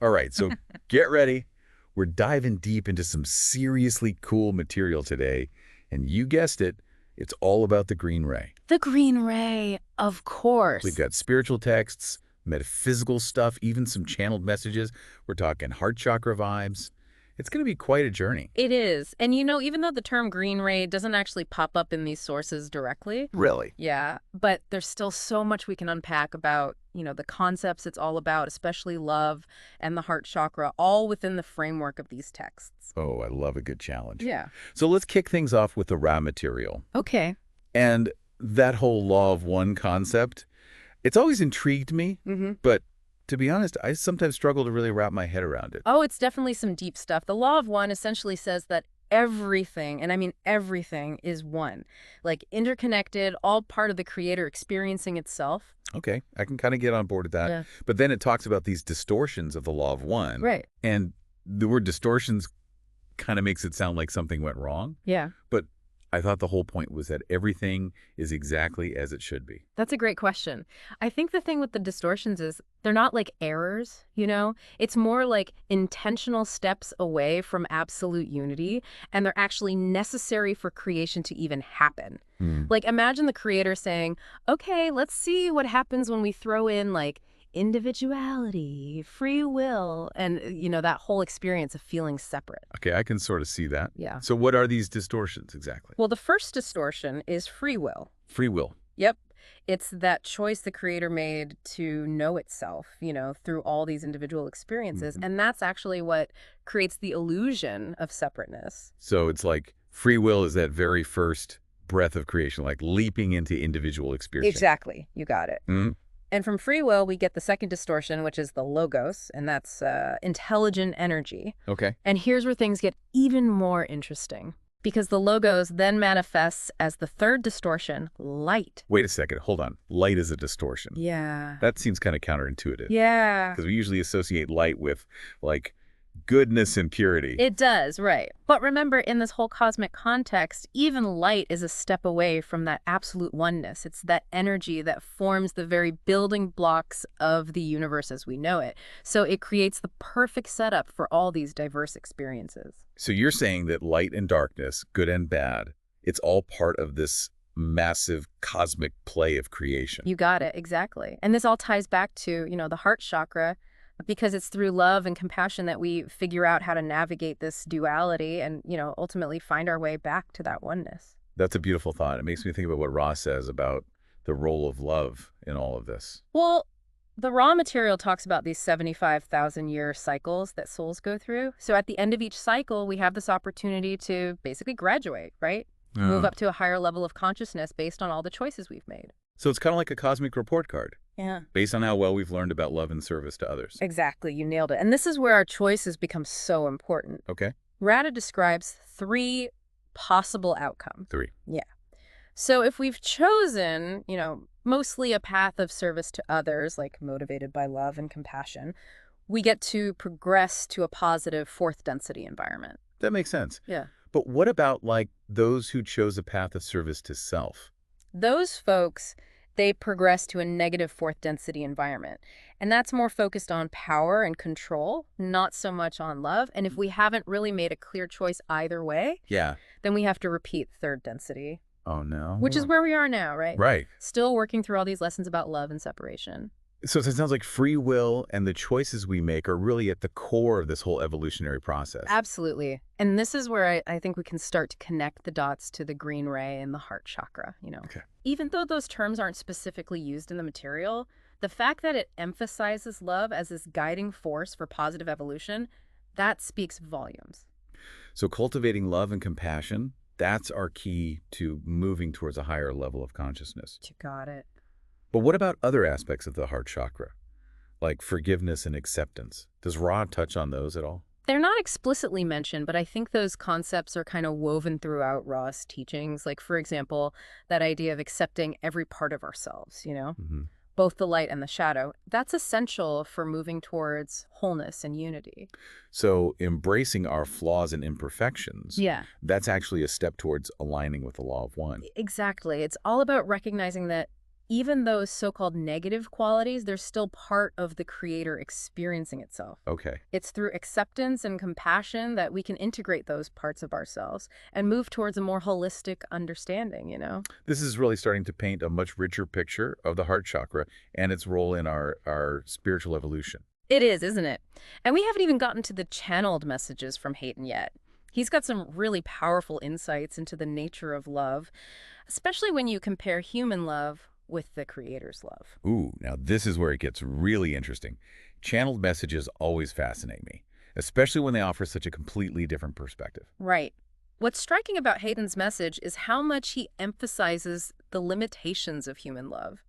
All right, so get ready. We're diving deep into some seriously cool material today. And you guessed it, it's all about the green ray. The green ray, of We've course. got spiritual texts, metaphysical stuff, even some channeled messages. We're talking heart chakra vibes. It's going to be quite a journey. It is. And even though the term green ray doesn't actually pop up in these sources directly, Really? yeah, but there's still so much we can unpack about, the concepts it's all about, especially love and the heart chakra, all within the framework of these texts. Oh, I love a good challenge. Yeah. So let's kick things off with the raw material. Okay. And that whole law of one concept, it's always intrigued me, but to be honest, I sometimes struggle to really wrap my head around it. Oh, it's definitely some deep stuff. The law of one essentially says that everything, and I mean everything, is one. Like interconnected, all part of the creator experiencing itself. Okay, I can kind of get on board with that. Yeah. But then it talks about these distortions of the law of one. Right. And the word distortions kind of makes it sound like something went wrong. Yeah. But I thought the whole point was that everything is exactly as it should be. That's a great question. I think the thing with the distortions is they're not like errors, It's more like intentional steps away from absolute unity, and they're actually necessary for creation to even happen. Like imagine the creator saying, okay, let's see what happens when we throw in like individuality, free will, and, that whole experience of feeling separate. Okay, I can sort of see that. Yeah. So what are these distortions exactly? Well, the first distortion is free will. Free will. Yep. It's that choice the creator made to know itself, through all these individual experiences. And that's actually what creates the illusion of separateness. So it's like free will is that very first breath of creation, like leaping into individual experience. Exactly. You got it. And from free will, we get the second distortion, which is the logos, and that's intelligent energy. Okay. And here's where things get even more interesting, because the logos then manifests as the third distortion, light. Wait a second. Hold on. Light is a distortion. Yeah. That seems kind of counterintuitive. Yeah. Because we usually associate light with, like, goodness and purity. It does, right. But remember, in this whole cosmic context, even light is a step away from that absolute oneness. It's that energy that forms the very building blocks of the universe as we know it. So it creates the perfect setup for all these diverse experiences. So you're saying that light and darkness, good and bad, it's all part of this massive cosmic play of creation. You got it, exactly. And this all ties back to, the heart chakra, because it's through love and compassion that we figure out how to navigate this duality and, ultimately find our way back to that oneness. That's a beautiful thought. It makes me think about what Ra says about the role of love in all of this. Well, the raw material talks about these 75,000-year cycles that souls go through. So at the end of each cycle, we have this opportunity to basically graduate, right? Move up to a higher level of consciousness based on all the choices we've made. So it's kind of like a cosmic report card. Yeah. Based on how well we've learned about love and service to others. Exactly. You nailed it. And this is where our choices become so important. Okay. Rada describes 3 possible outcomes. 3. Yeah. So if we've chosen, mostly a path of service to others, like motivated by love and compassion, we get to progress to a positive 4th density environment. That makes sense. Yeah. But what about, like, those who chose a path of service to self? Those folks, they progress to a negative 4th density environment. And that's more focused on power and control, not so much on love. And if we haven't really made a clear choice either way, then we have to repeat 3rd density. Oh, no. Which is where we are now, right? Right. Still working through all these lessons about love and separation. So it sounds like free will and the choices we make are really at the core of this whole evolutionary process. Absolutely. And this is where I think we can start to connect the dots to the green ray and the heart chakra, Okay. Even though those terms aren't specifically used in the material, the fact that it emphasizes love as this guiding force for positive evolution, that speaks volumes. So cultivating love and compassion, that's our key to moving towards a higher level of consciousness. You got it. But what about other aspects of the heart chakra, like forgiveness and acceptance? Does Ra touch on those at all? They're not explicitly mentioned, but I think those concepts are kind of woven throughout Ra's teachings. Like, for example, that idea of accepting every part of ourselves, both the light and the shadow. That's essential for moving towards wholeness and unity. So embracing our flaws and imperfections, that's actually a step towards aligning with the law of one. Exactly. It's all about recognizing that even those so-called negative qualities, they're still part of the creator experiencing itself. Okay. It's through acceptance and compassion that we can integrate those parts of ourselves and move towards a more holistic understanding, you know? This is really starting to paint a much richer picture of the heart chakra and its role in our spiritual evolution. It is, isn't it? And we haven't even gotten to the channeled messages from Hayden yet. He's got some really powerful insights into the nature of love, especially when you compare human love with the creator's love. Ooh, now this is where it gets really interesting. Channeled messages always fascinate me, especially when they offer such a completely different perspective. Right. What's striking about Hayden's message is how much he emphasizes the limitations of human love.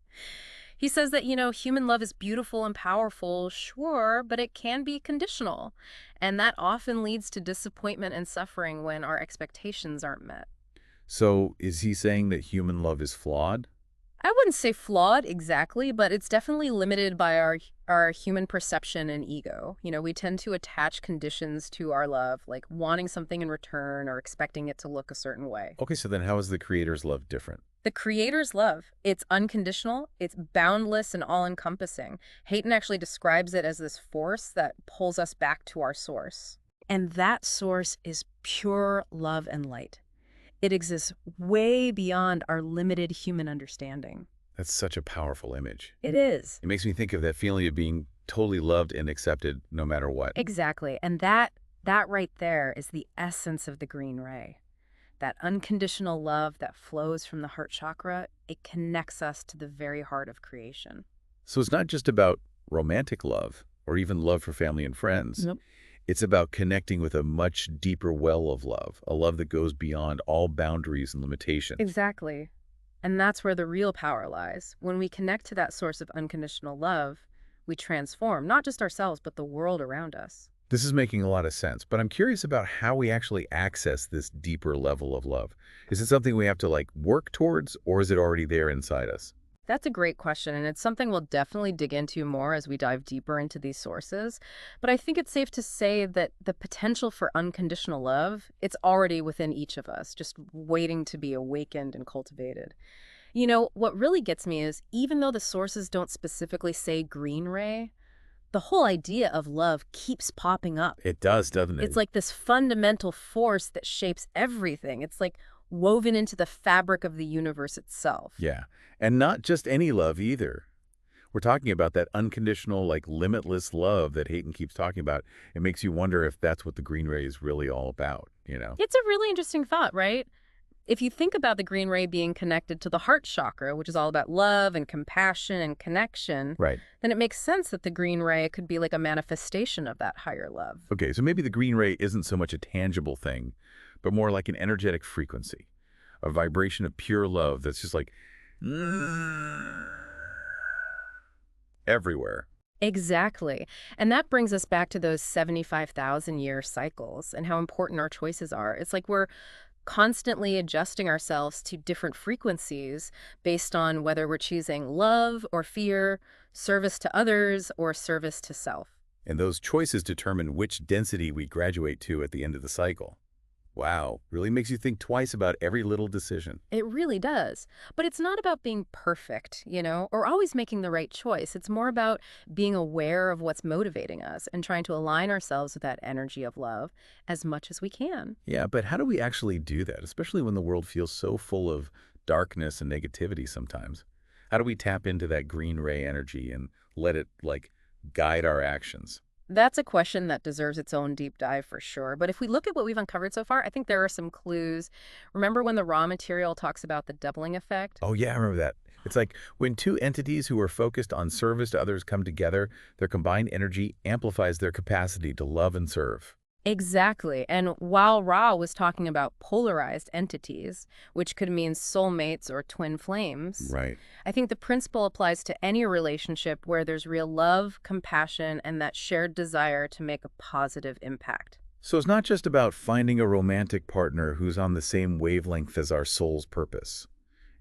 He says that, human love is beautiful and powerful, sure, but it can be conditional. And that often leads to disappointment and suffering when our expectations aren't met. So is he saying that human love is flawed? I wouldn't say flawed exactly, but it's definitely limited by our human perception and ego. We tend to attach conditions to our love, like wanting something in return or expecting it to look a certain way. Okay, so then how is the creator's love different? The creator's love, it's unconditional, it's boundless and all-encompassing. Hayden actually describes it as this force that pulls us back to our source. And that source is pure love and light. It exists way beyond our limited human understanding. That's such a powerful image. It is. It makes me think of that feeling of being totally loved and accepted no matter what. Exactly. And that right there is the essence of the green ray. That unconditional love that flows from the heart chakra, it connects us to the very heart of creation. So it's not just about romantic love or even love for family and friends. Nope. It's about connecting with a much deeper well of love, a love that goes beyond all boundaries and limitations. Exactly. And that's where the real power lies. When we connect to that source of unconditional love, we transform not just ourselves, but the world around us. This is making a lot of sense, but I'm curious about how we actually access this deeper level of love. Is it something we have to work towards, or is it already there inside us? That's a great question, and it's something we'll definitely dig into more as we dive deeper into these sources. But I think it's safe to say that the potential for unconditional love, it's already within each of us, just waiting to be awakened and cultivated. What really gets me is even though the sources don't specifically say green ray, the whole idea of love keeps popping up. It does, doesn't it? It's like this fundamental force that shapes everything. It's like woven into the fabric of the universe itself. Yeah, and not just any love either. We're talking about that unconditional, limitless love that Hayden keeps talking about. It makes you wonder if that's what the green ray is really all about. It's a really interesting thought, right? If you think about the green ray being connected to the heart chakra, which is all about love and compassion and connection, Right. then it makes sense that the green ray could be like a manifestation of that higher love. Okay, so maybe the green ray isn't so much a tangible thing, but more like an energetic frequency, a vibration of pure love that's just everywhere. Exactly. And that brings us back to those 75,000-year cycles and how important our choices are. It's like we're constantly adjusting ourselves to different frequencies based on whether we're choosing love or fear, service to others, or service to self. And those choices determine which density we graduate to at the end of the cycle. Wow, really makes you think twice about every little decision. It really does. But it's not about being perfect, or always making the right choice. It's more about being aware of what's motivating us and trying to align ourselves with that energy of love as much as we can. Yeah, but how do we actually do that, especially when the world feels so full of darkness and negativity sometimes? How do we tap into that green ray energy and let it, guide our actions? That's a question that deserves its own deep dive for sure. But if we look at what we've uncovered so far, I think there are some clues. Remember when the raw material talks about the doubling effect? Oh, yeah, I remember that. It's like when two entities who are focused on service to others come together, their combined energy amplifies their capacity to love and serve. Exactly. And while Ra was talking about polarized entities, which could mean soulmates or twin flames, Right. I think the principle applies to any relationship where there's real love, compassion, and that shared desire to make a positive impact. So it's not just about finding a romantic partner who's on the same wavelength as our soul's purpose.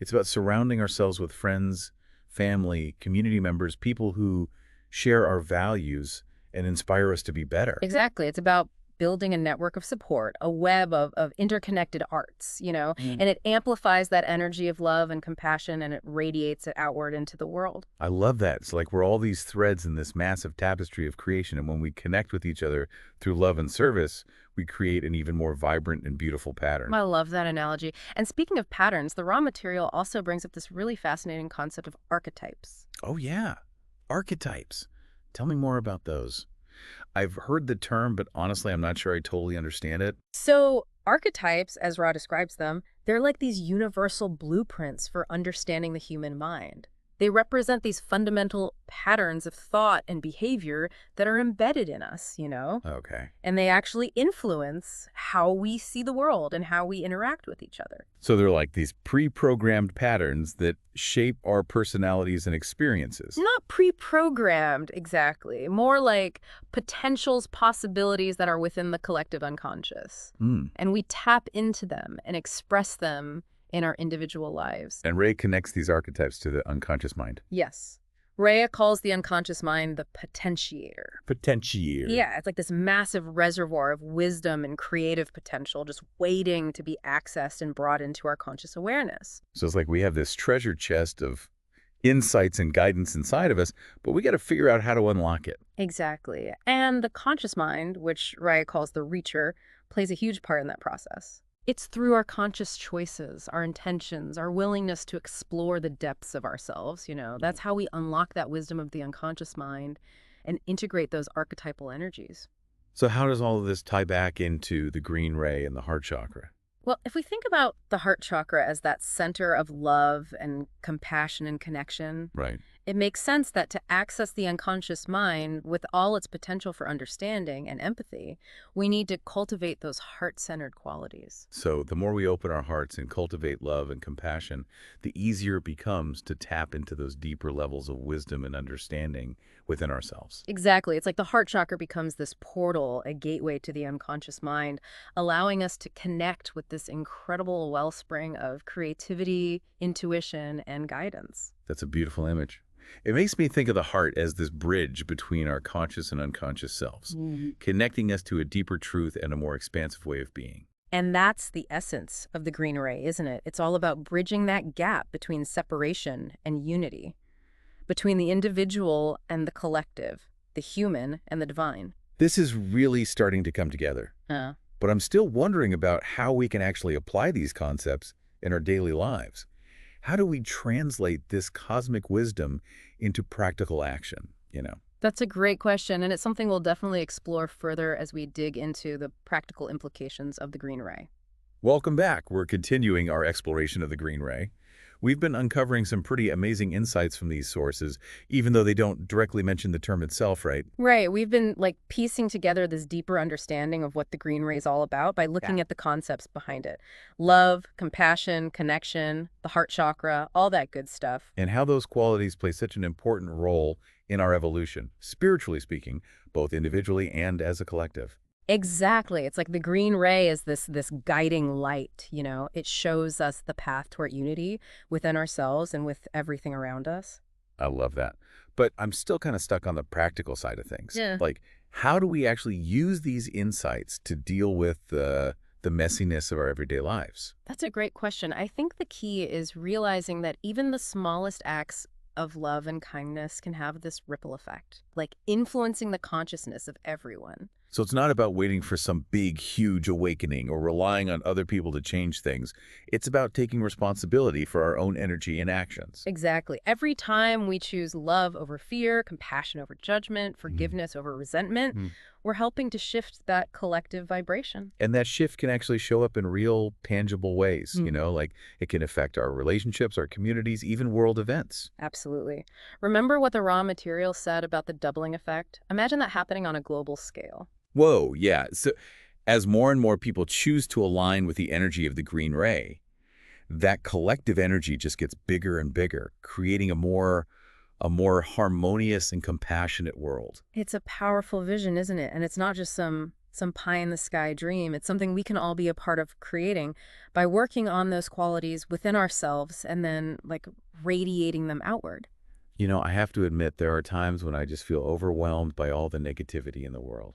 It's about surrounding ourselves with friends, family, community members, people who share our values and inspire us to be better. Exactly. It's about building a network of support, a web of interconnected arts, Mm. and it amplifies that energy of love and compassion and it radiates it outward into the world. I love that. It's like we're all these threads in this massive tapestry of creation, and when we connect with each other through love and service, we create an even more vibrant and beautiful pattern. I love that analogy. And speaking of patterns, the raw material also brings up this really fascinating concept of archetypes. Oh, yeah. Archetypes. Tell me more about those. I've heard the term, but honestly, I'm not sure I totally understand it. So, archetypes, as Ra describes them, they're like these universal blueprints for understanding the human mind. They represent these fundamental patterns of thought and behavior that are embedded in us. Okay. And they actually influence how we see the world and how we interact with each other. So they're like these pre-programmed patterns that shape our personalities and experiences. Not pre-programmed exactly, more like potentials, possibilities that are within the collective unconscious. Hmm. And we tap into them and express them in our individual lives. And Ray connects these archetypes to the unconscious mind. Yes. Rhea calls the unconscious mind the potentiator. Potentiator. Yeah, it's like this massive reservoir of wisdom and creative potential just waiting to be accessed and brought into our conscious awareness. So it's like we have this treasure chest of insights and guidance inside of us, but we got to figure out how to unlock it. Exactly. And the conscious mind, which Rhea calls the reacher, plays a huge part in that process. It's through our conscious choices, our intentions, our willingness to explore the depths of ourselves. That's how we unlock that wisdom of the unconscious mind and integrate those archetypal energies. So how does all of this tie back into the green ray and the heart chakra? Well, if we think about the heart chakra as that center of love and compassion and connection, Right. it makes sense that to access the unconscious mind with all its potential for understanding and empathy, we need to cultivate those heart-centered qualities. So the more we open our hearts and cultivate love and compassion, the easier it becomes to tap into those deeper levels of wisdom and understanding within ourselves. Exactly. It's like the heart chakra becomes this portal, a gateway to the unconscious mind, allowing us to connect with this incredible wellspring of creativity, intuition, and guidance. That's a beautiful image. It makes me think of the heart as this bridge between our conscious and unconscious selves, connecting us to a deeper truth and a more expansive way of being. And that's the essence of the green ray, isn't it? It's all about bridging that gap between separation and unity, between the individual and the collective, the human and the divine. This is really starting to come together, Uh, but I'm still wondering about how we can actually apply these concepts in our daily lives. How do we translate this cosmic wisdom into practical action? that's a great question, and it's something we'll definitely explore further as we dig into the practical implications of the green ray. Welcome back. We're continuing our exploration of the green ray. We've been uncovering some pretty amazing insights from these sources, even though they don't directly mention the term itself, right? Right. We've been like piecing together this deeper understanding of what the green ray is all about by looking Yeah. at the concepts behind it. Love, compassion, connection, the heart chakra, all that good stuff. And how those qualities play such an important role in our evolution, spiritually speaking, both individually and as a collective. Exactly. It's like the green ray is this guiding light. It shows us the path toward unity within ourselves and with everything around us. I love that. But I'm still kind of stuck on the practical side of things. Yeah. Like, how do we actually use these insights to deal with the messiness of our everyday lives? That's a great question. I think the key is realizing that even the smallest acts of love and kindness can have this ripple effect, like influencing the consciousness of everyone. So it's not about waiting for some big, huge awakening or relying on other people to change things. It's about taking responsibility for our own energy and actions. Exactly. Every time we choose love over fear, compassion over judgment, forgiveness over resentment, Mhm. we're helping to shift that collective vibration. And that shift can actually show up in real, tangible ways, like it can affect our relationships, our communities, even world events. Absolutely. Remember what the raw material said about the doubling effect? Imagine that happening on a global scale. Whoa, yeah. So as more and more people choose to align with the energy of the green ray, that collective energy just gets bigger and bigger, creating a more harmonious and compassionate world. It's a powerful vision, isn't it? And it's not just some pie in the sky dream. It's something we can all be a part of creating by working on those qualities within ourselves and then like radiating them outward. I have to admit there are times when I just feel overwhelmed by all the negativity in the world.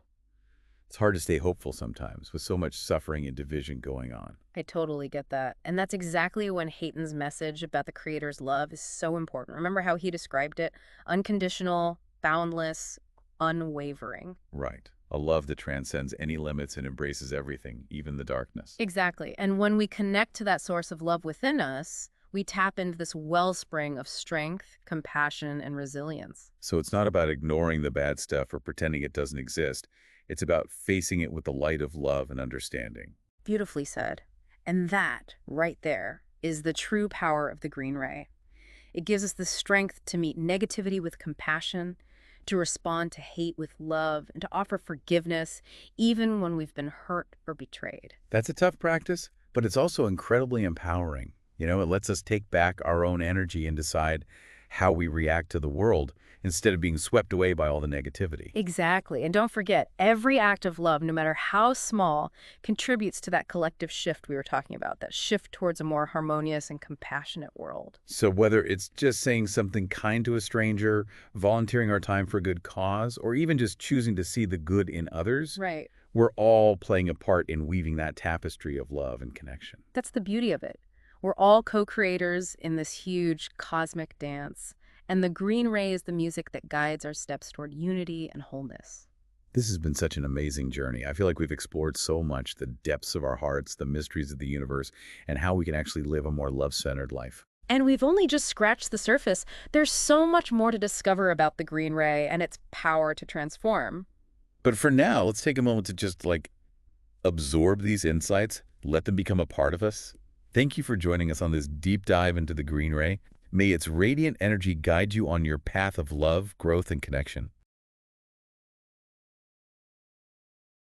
It's hard to stay hopeful sometimes with so much suffering and division going on. I totally get that. And that's exactly when Hayton's message about the Creator's love is so important. Remember how he described it? Unconditional, boundless, unwavering. Right. A love that transcends any limits and embraces everything, even the darkness. Exactly. And when we connect to that source of love within us, we tap into this wellspring of strength, compassion, and resilience. So it's not about ignoring the bad stuff or pretending it doesn't exist. It's about facing it with the light of love and understanding. Beautifully said. And that, right there, is the true power of the green ray. It gives us the strength to meet negativity with compassion, to respond to hate with love, and to offer forgiveness, even when we've been hurt or betrayed. That's a tough practice, but it's also incredibly empowering. It lets us take back our own energy and decide how we react to the world instead of being swept away by all the negativity. Exactly. And don't forget, every act of love, no matter how small, contributes to that collective shift we were talking about, that shift towards a more harmonious and compassionate world. So whether it's just saying something kind to a stranger, volunteering our time for a good cause, or even just choosing to see the good in others, Right. we're all playing a part in weaving that tapestry of love and connection. That's the beauty of it. We're all co-creators in this huge cosmic dance, and the green ray is the music that guides our steps toward unity and wholeness. This has been such an amazing journey. I feel like we've explored so much, the depths of our hearts, the mysteries of the universe, and how we can actually live a more love-centered life. And we've only just scratched the surface. There's so much more to discover about the green ray and its power to transform. But for now, let's take a moment to just absorb these insights, let them become a part of us. Thank you for joining us on this deep dive into the green ray. May its radiant energy guide you on your path of love, growth, and connection.